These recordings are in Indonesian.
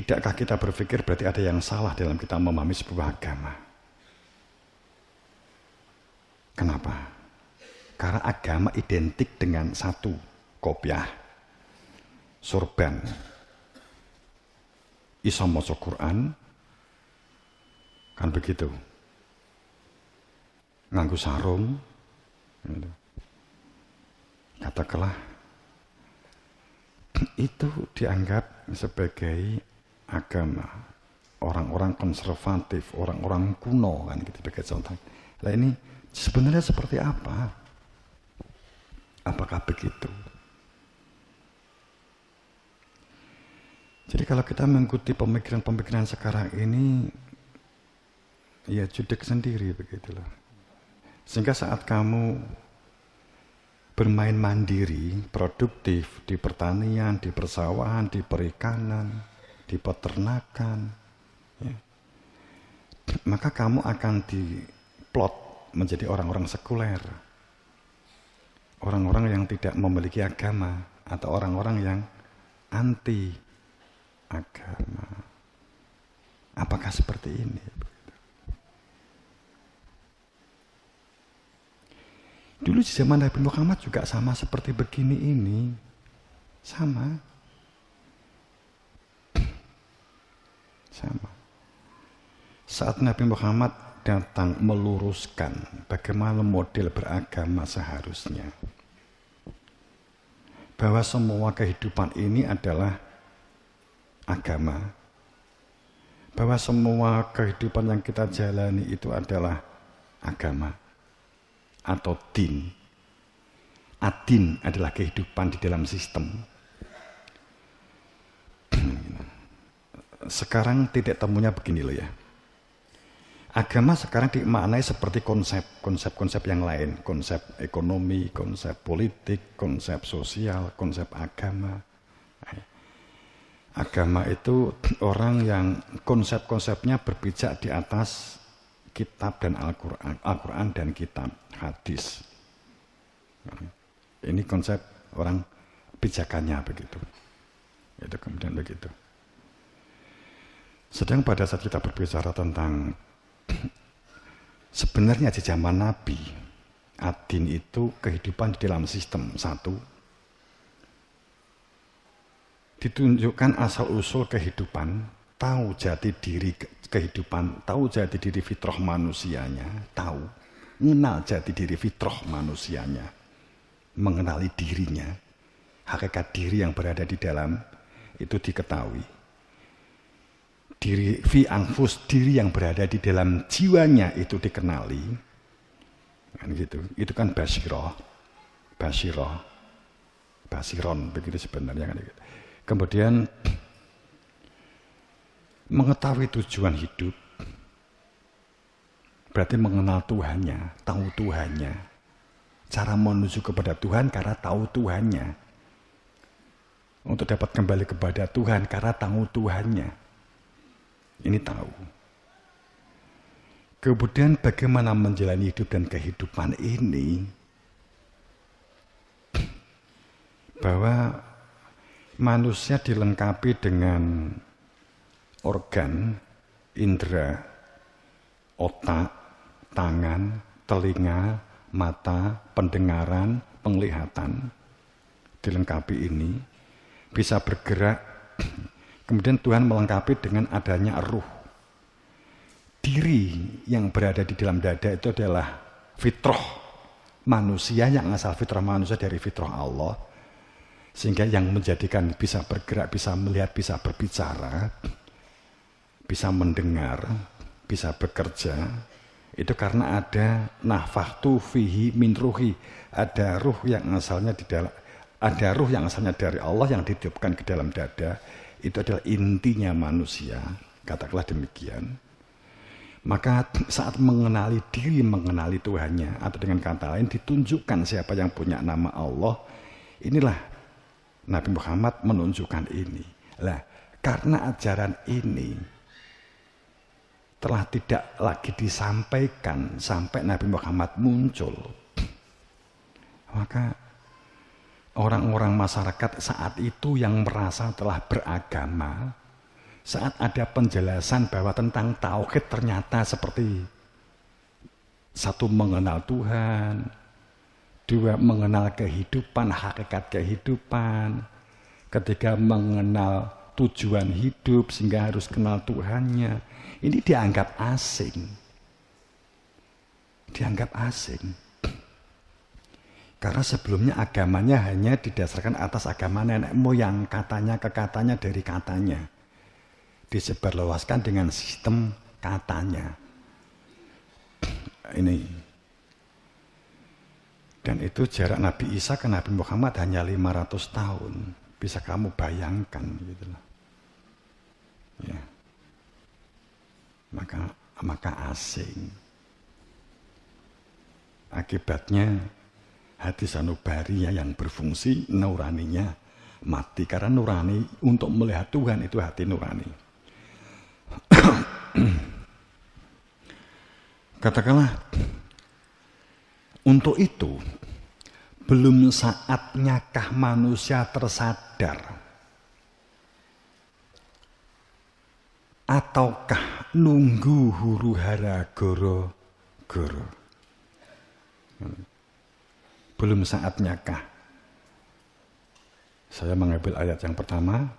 Tidakkah kita berpikir berarti ada yang salah dalam kita memahami sebuah agama? Kenapa? Karena agama identik dengan satu, kopiah, sorban, iso maca Quran, kan begitu. Nganggo sarung, katakanlah itu dianggap sebagai agama orang-orang konservatif, orang-orang kuno kan gitu sebagai contoh. Lah ini sebenarnya seperti apa? Apakah begitu? Jadi kalau kita mengikuti pemikiran-pemikiran sekarang ini, ya judek sendiri begitulah. Sehingga saat kamu bermain mandiri, produktif di pertanian, di persawahan, di perikanan, di peternakan, ya, maka kamu akan diplot menjadi orang-orang sekuler, orang-orang yang tidak memiliki agama, atau orang-orang yang anti agama. Apakah seperti ini? Dulu di zaman Nabi Muhammad juga sama seperti begini ini. Sama. Saat Nabi Muhammad datang meluruskan bagaimana model beragama seharusnya, bahwa semua kehidupan ini adalah agama, bahwa semua kehidupan yang kita jalani itu adalah agama atau din. Ad-din adalah kehidupan di dalam sistem. Sekarang titik temunya begini loh ya. Agama sekarang dimaknai seperti konsep-konsep yang lain. Konsep ekonomi, konsep politik, konsep sosial, konsep agama. Agama itu orang yang konsep-konsepnya berpijak di atas kitab dan Al-Quran, Al-Quran dan kitab, hadis. Ini konsep orang pijakannya begitu. Itu kemudian begitu. Sedang pada saat kita berbicara tentang sebenarnya di zaman Nabi, ad-din itu kehidupan di dalam sistem satu, ditunjukkan asal-usul kehidupan, tahu jati diri kehidupan, tahu jati diri fitrah manusianya, tahu, mengenal jati diri fitrah manusianya, mengenali dirinya, hakikat diri yang berada di dalam itu diketahui. Diri fi anfus, diri yang berada di dalam jiwanya itu dikenali, kan gitu. Itu kan basiron, begitu sebenarnya kan gitu. Kemudian mengetahui tujuan hidup, berarti mengenal Tuhannya, tahu Tuhannya. Cara menuju kepada Tuhan karena tahu Tuhannya. Untuk dapat kembali kepada Tuhan karena tahu Tuhannya. Ini tahu. Kemudian bagaimana menjalani hidup dan kehidupan ini, bahwa manusia dilengkapi dengan organ, indera, otak, tangan, telinga, mata, pendengaran, penglihatan. Dilengkapi ini, bisa bergerak. Kemudian Tuhan melengkapi dengan adanya ruh. Diri yang berada di dalam dada itu adalah fitrah manusia, yang asal fitrah manusia dari fitrah Allah. Sehingga yang menjadikan bisa bergerak, bisa melihat, bisa berbicara, bisa mendengar, bisa bekerja, itu karena ada nafaktu fihi min ruhi, ada ruh yang asalnya di dalam, ada ruh yang asalnya dari Allah yang ditiupkan ke dalam dada. Itu adalah intinya manusia, katakanlah demikian. Maka saat mengenali diri, mengenali Tuhannya, atau dengan kata lain ditunjukkan siapa yang punya nama Allah, inilah Nabi Muhammad menunjukkan ini. Lah, karena ajaran ini telah tidak lagi disampaikan sampai Nabi Muhammad muncul, maka orang-orang masyarakat saat itu yang merasa telah beragama, saat ada penjelasan bahwa tentang tauhid ternyata seperti satu mengenal Tuhan, dua mengenal kehidupan, hakikat kehidupan, ketiga mengenal tujuan hidup sehingga harus kenal Tuhannya. Ini dianggap asing. Dianggap asing. Karena sebelumnya agamanya hanya didasarkan atas agama nenek moyang, katanya ke katanya dari katanya. Disebarluaskan dengan sistem katanya. Ini. Dan itu jarak Nabi Isa ke Nabi Muhammad hanya 500 tahun. Bisa kamu bayangkan gitu loh. Ya. Maka asing. Akibatnya hati sanubari yang berfungsi nuraninya mati. Karena nurani untuk melihat Tuhan itu hati nurani. Katakanlah, untuk itu belum saatnyakah manusia tersadar ataukah nunggu huru hara goro-goro? Belum saatnyakah? Saya mengambil ayat yang pertama.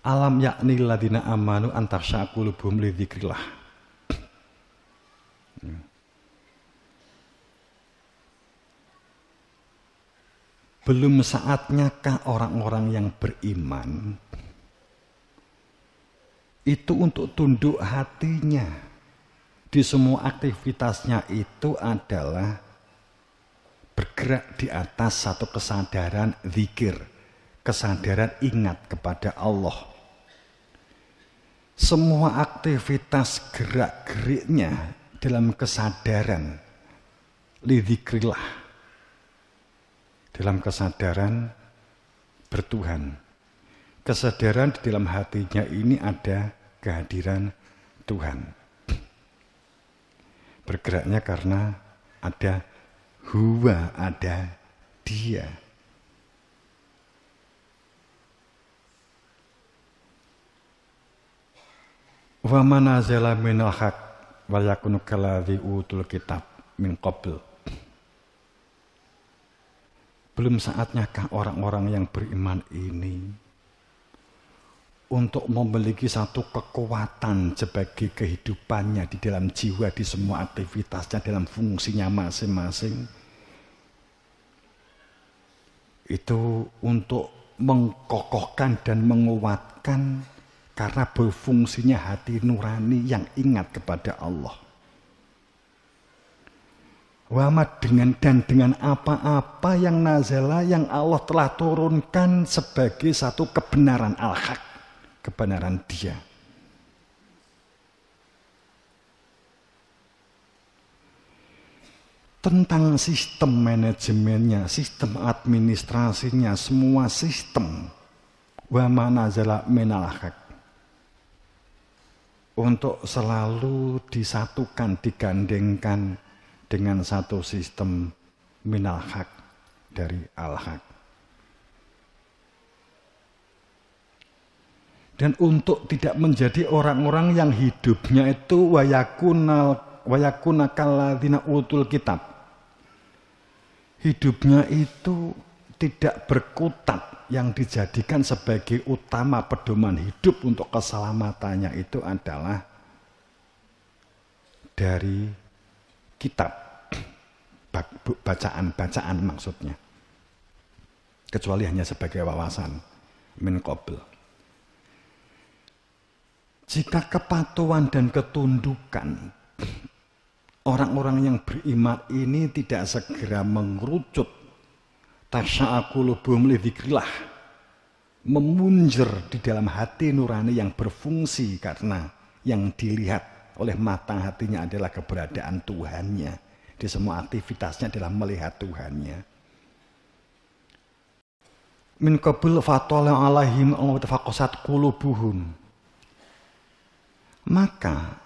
Alam yakni ladina amanu antarsya qulubuhum li dzikrillah. Belum saatnyakah orang-orang yang beriman itu untuk tunduk hatinya di semua aktivitasnya itu adalah bergerak di atas satu kesadaran zikir, kesadaran ingat kepada Allah. Semua aktivitas gerak-geriknya dalam kesadaran lidzikrillah, dalam kesadaran bertuhan. Kesadaran di dalam hatinya ini ada kehadiran Tuhan. Bergeraknya karena ada huwa, ada dia. Wa manazala minal haq wa yakunu kalladzi utul kitab min qabl. Belum saatnyakah orang-orang yang beriman ini untuk memiliki satu kekuatan sebagai kehidupannya di dalam jiwa, di semua aktivitasnya, dalam fungsinya masing-masing, itu untuk mengkokohkan dan menguatkan karena berfungsinya hati nurani yang ingat kepada Allah. Wama dengan apa-apa yang nazala, yang Allah telah turunkan sebagai satu kebenaran al-haq, kebenaran dia. Tentang sistem manajemennya, sistem administrasinya, semua sistem wama nazala minal haq untuk selalu disatukan, digandengkan dengan satu sistem minal haq, dari al-haq. Dan untuk tidak menjadi orang-orang yang hidupnya itu wayakuna kalladzina utul kitab. Hidupnya itu tidak berkutat, yang dijadikan sebagai utama pedoman hidup untuk keselamatannya itu adalah dari kitab, bacaan-bacaan maksudnya. Kecuali hanya sebagai wawasan min qabl. Jika kepatuhan dan ketundukan orang-orang yang beriman ini tidak segera mengerucut, tasya'aqulubuhum lidzikrillah, memunjer di dalam hati nurani yang berfungsi karena yang dilihat oleh mata hatinya adalah keberadaan Tuhannya. Di semua aktivitasnya adalah melihat Tuhannya. Min qabl fatala alaihim wa tafaqasat qulubuhum. Maka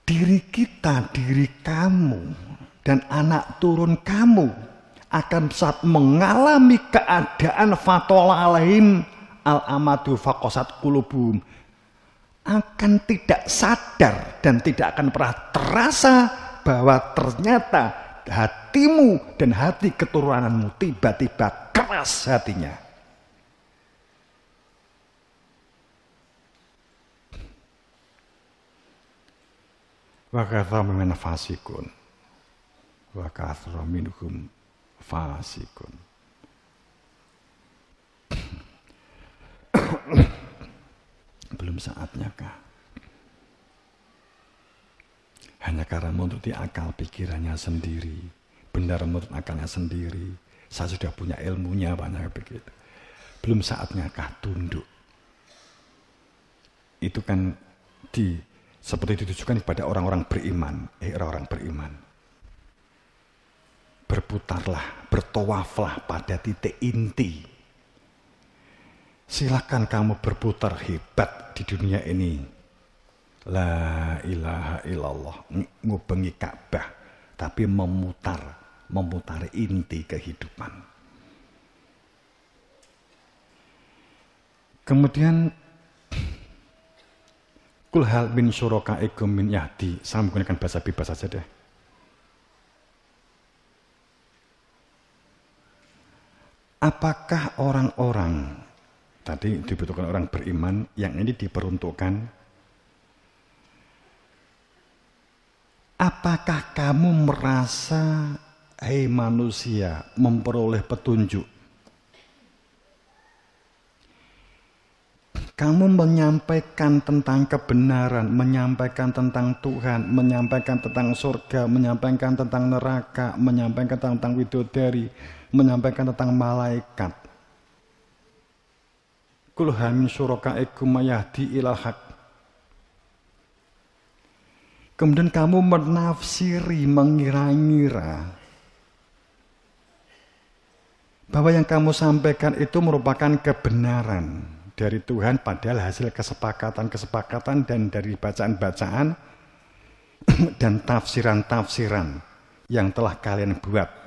diri kita, diri kamu, dan anak turun kamu akan saat mengalami keadaan fatala alaihim al-amadu faqasat qulubuhum, akan tidak sadar dan tidak akan pernah terasa bahwa ternyata hatimu dan hati keturunanmu tiba-tiba keras hatinya. Wa katsara min fasikun, wa katsara minhum fasikun. Belum saatnya kah? Hanya karena menuruti akal pikirannya sendiri, benar menurut akalnya sendiri. Saya sudah punya ilmunya banyak begitu. Belum saatnya kah tunduk? Itu kan seperti ditujukan kepada orang-orang beriman. Orang-orang beriman. Berputarlah, bertawaflah pada titik inti. Silakan kamu berputar hebat di dunia ini. La ilaha illallah, ngubengi Ka'bah, tapi memutar inti kehidupan. Kemudian kul hal min syurakaikum min yahdi. Saya menggunakan bahasa bebas saja deh. Apakah orang-orang, tadi dibutuhkan orang beriman, yang ini diperuntukkan, apakah kamu merasa, hei manusia, memperoleh petunjuk? Kamu menyampaikan tentang kebenaran, menyampaikan tentang Tuhan, menyampaikan tentang surga, menyampaikan tentang neraka, menyampaikan tentang widodari, menyampaikan tentang malaikat. Kul hal min syurakaikum may yahdi ilal haq. Kemudian kamu menafsiri, mengira-ngira bahwa yang kamu sampaikan itu merupakan kebenaran dari Tuhan, padahal hasil kesepakatan-kesepakatan dan dari bacaan-bacaan dan tafsiran-tafsiran yang telah kalian buat.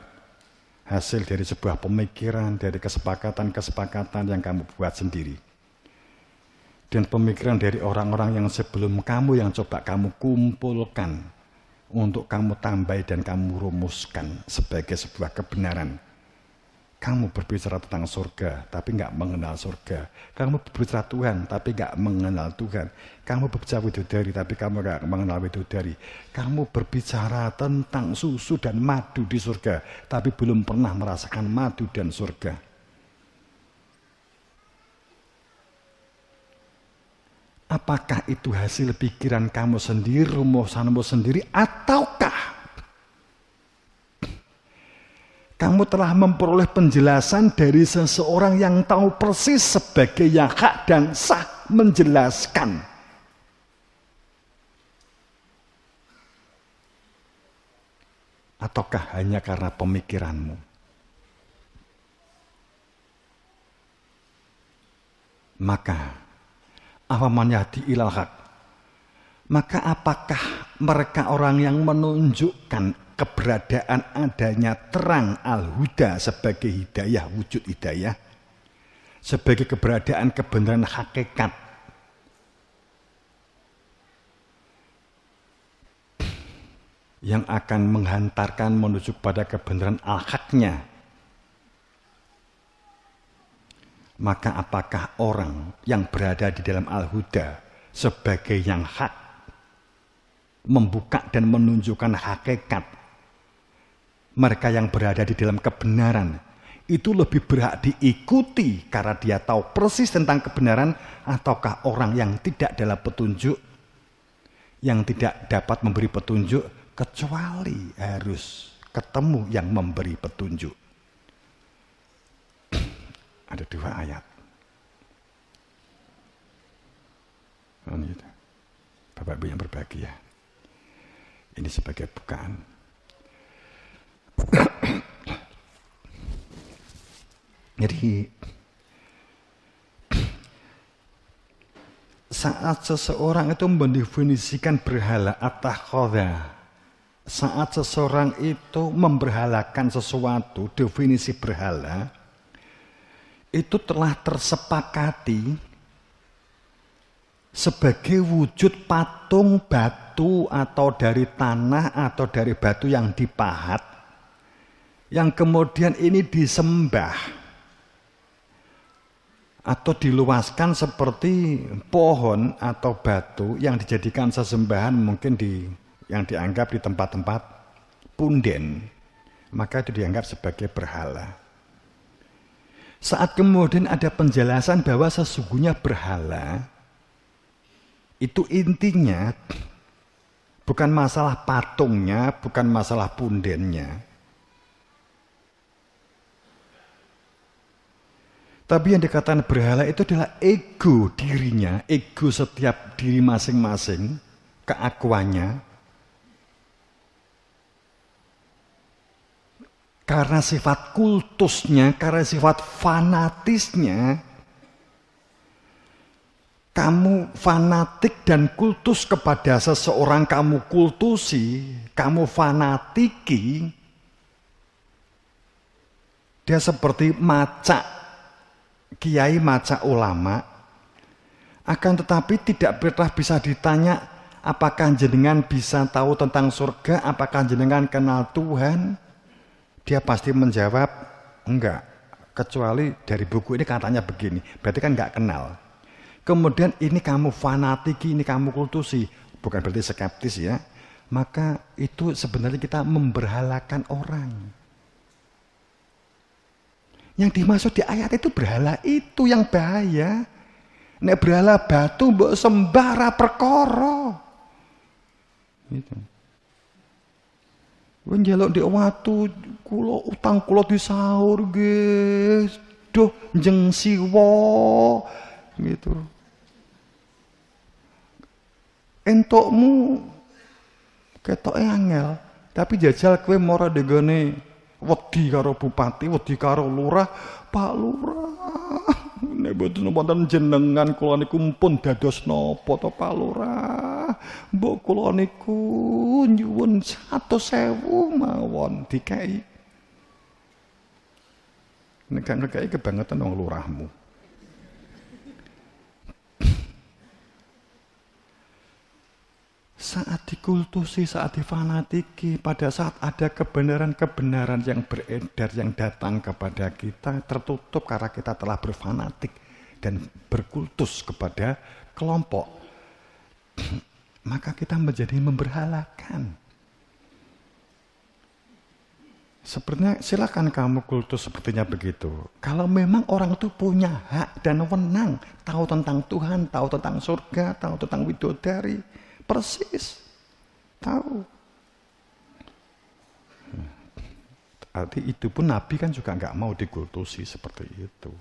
Hasil dari sebuah pemikiran, dari kesepakatan-kesepakatan yang kamu buat sendiri. Dan pemikiran dari orang-orang yang sebelum kamu yang coba kamu kumpulkan untuk kamu tambahi dan kamu rumuskan sebagai sebuah kebenaran. Kamu berbicara tentang surga, tapi nggak mengenal surga. Kamu berbicara Tuhan, tapi nggak mengenal Tuhan. Kamu berbicara widodari, tapi kamu nggak mengenal widodari. Kamu berbicara tentang susu dan madu di surga, tapi belum pernah merasakan madu dan surga. Apakah itu hasil pikiran kamu sendiri, rumusanmu sendiri, ataukah kamu telah memperoleh penjelasan dari seseorang yang tahu persis sebagai yang hak dan sah menjelaskan? Ataukah hanya karena pemikiranmu? Maka afaman yahdi ilal haq, maka apakah mereka orang yang menunjukkan keberadaan adanya terang al-huda sebagai hidayah, wujud hidayah, sebagai keberadaan kebenaran hakikat, yang akan menghantarkan menuju pada kebenaran al-haknya, maka apakah orang yang berada di dalam al-huda sebagai yang hak, membuka dan menunjukkan hakikat, mereka yang berada di dalam kebenaran itu lebih berhak diikuti karena dia tahu persis tentang kebenaran, ataukah orang yang tidak dalam petunjuk, yang tidak dapat memberi petunjuk kecuali harus ketemu yang memberi petunjuk? Ada dua ayat. Bapak Ibu yang berbahagia, ini sebagai bukaan. Jadi saat seseorang itu mendefinisikan berhala at-takhadha, saat seseorang itu memberhalakan sesuatu, definisi berhala itu telah tersepakati sebagai wujud patung batu atau dari tanah atau dari batu yang dipahat, yang kemudian ini disembah atau diluaskan seperti pohon atau batu yang dijadikan sesembahan, mungkin yang dianggap di tempat-tempat punden, maka itu dianggap sebagai berhala. Saat kemudian ada penjelasan bahwa sesungguhnya berhala itu intinya bukan masalah patungnya, bukan masalah pundennya, tapi yang dikatakan berhala itu adalah ego dirinya, ego setiap diri masing-masing, keakuannya. Karena sifat kultusnya, karena sifat fanatisnya, kamu fanatik dan kultus kepada seseorang, kamu kultusi, kamu fanatiki, dia seperti macak kiai, macak ulama. Akan tetapi tidak pernah bisa ditanya, apakah jenengan bisa tahu tentang surga, apakah jenengan kenal Tuhan? Dia pasti menjawab, enggak. Kecuali dari buku ini katanya begini, berarti kan enggak kenal. Kemudian ini kamu fanatiki, ini kamu kultusi, bukan berarti skeptis ya. Maka itu sebenarnya kita memberhalakan orang. Yang dimaksud di ayat itu berhala itu yang bahaya. Nek berhala batu mbok sembah perkara. Gitu. Kowe njaluk ndek watu, kula utang kula disaur nggih. Duh njeng siwa. Gitu. Entokmu ketoke angel, tapi jajal kowe mara nggone wedi karo bupati, wedi karo lurah, Pak Lurah. Nek boten wonten jenengan kula niku pun dados napa to Pak Lurah. Mbok kula niku nyuwun 100.000 mawon dikai. Nek gak ngekeki kebangetan wong lurahmu. Saat dikultusi, saat difanatiki, pada saat ada kebenaran-kebenaran yang beredar, yang datang kepada kita, tertutup karena kita telah berfanatik dan berkultus kepada kelompok, maka kita menjadi memberhalakan. Sebenarnya silakan kamu kultus sepertinya begitu. Kalau memang orang itu punya hak dan wewenang, tahu tentang Tuhan, tahu tentang surga, tahu tentang widodari, persis tahu. Arti itu pun Nabi kan juga nggak mau dikultusi seperti itu.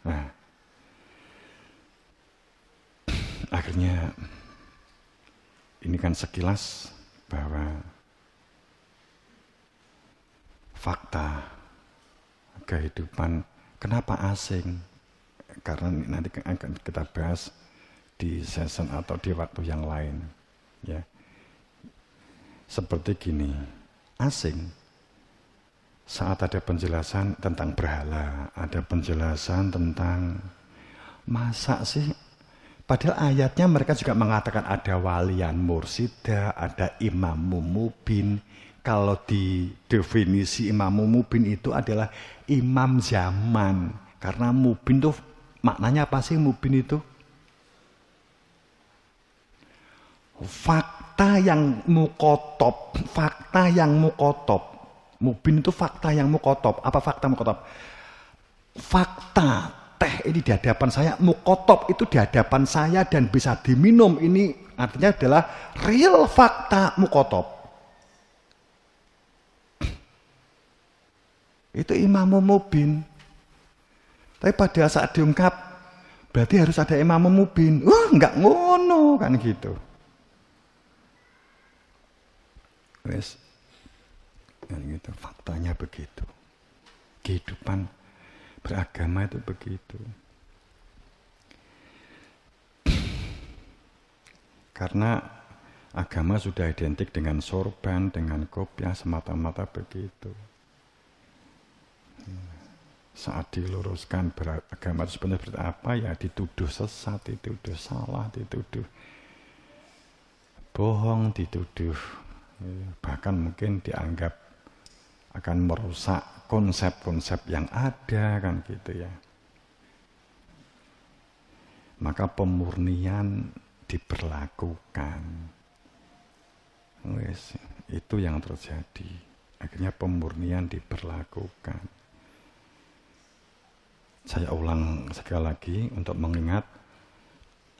Nah, akhirnya ini kan sekilas bahwa fakta kehidupan kenapa asing. Karena nanti akan kita bahas di season atau di waktu yang lain, ya. Seperti gini, asing saat ada penjelasan tentang berhala, ada penjelasan tentang masa sih, padahal ayatnya mereka juga mengatakan ada walian mursida, ada imam mubin. Kalau di definisi imam mubin itu adalah imam zaman, karena mubin itu maknanya apa sih mubin itu? Fakta yang mukotob, fakta yang mukotob. Mubin itu fakta yang mukotob. Apa fakta mukotob? Fakta teh ini di hadapan saya, mukotob itu di hadapan saya dan bisa diminum. Ini artinya adalah real fakta mukotob. Itu imam mubin. Tapi pada saat diungkap, berarti harus ada imam mubin. Wah, enggak ngono kan gitu. Wes, kan gitu. Faktanya begitu. Kehidupan beragama itu begitu. Karena agama sudah identik dengan sorban, dengan kopiah, semata-mata begitu. Saat diluruskan beragama itu sebenarnya seperti apa, ya dituduh sesat, dituduh salah, dituduh bohong, dituduh bahkan mungkin dianggap akan merusak konsep-konsep yang ada, kan gitu ya. Maka pemurnian diberlakukan. Itu yang terjadi. Akhirnya pemurnian diberlakukan. Saya ulang sekali lagi untuk mengingat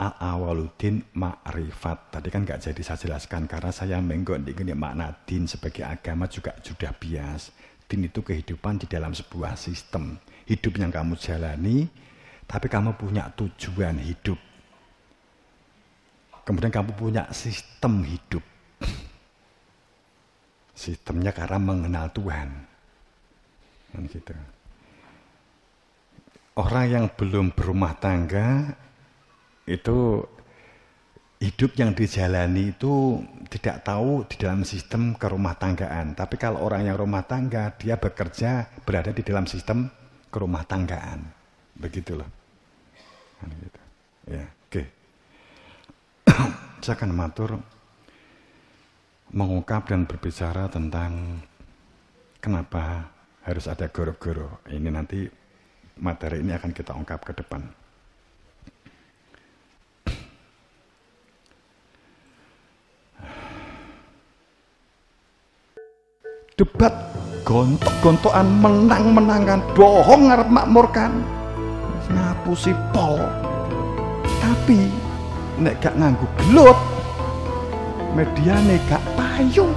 al-awaludin ma'rifat. Tadi kan nggak jadi saya jelaskan karena saya menggonding makna din sebagai agama juga sudah bias. Din itu kehidupan di dalam sebuah sistem. Hidup yang kamu jalani, tapi kamu punya tujuan hidup. Kemudian kamu punya sistem hidup. Sistemnya karena mengenal Tuhan. Dan gitu. Orang yang belum berumah tangga itu hidup yang dijalani itu tidak tahu di dalam sistem kerumah tanggaan. Tapi kalau orang yang rumah tangga, dia bekerja berada di dalam sistem kerumah tanggaan. Begitu loh. Gitu. Ya, oke. Saya akan matur mengungkap dan berbicara tentang kenapa harus ada goro-goro. Ini nanti materi ini akan kita ungkap ke depan. Debat gontok-gontokan, menang-menangan, bohong ngarep makmurkan, ngapusi pol. Tapi nek gak nganggo gelut, mediane gak payung.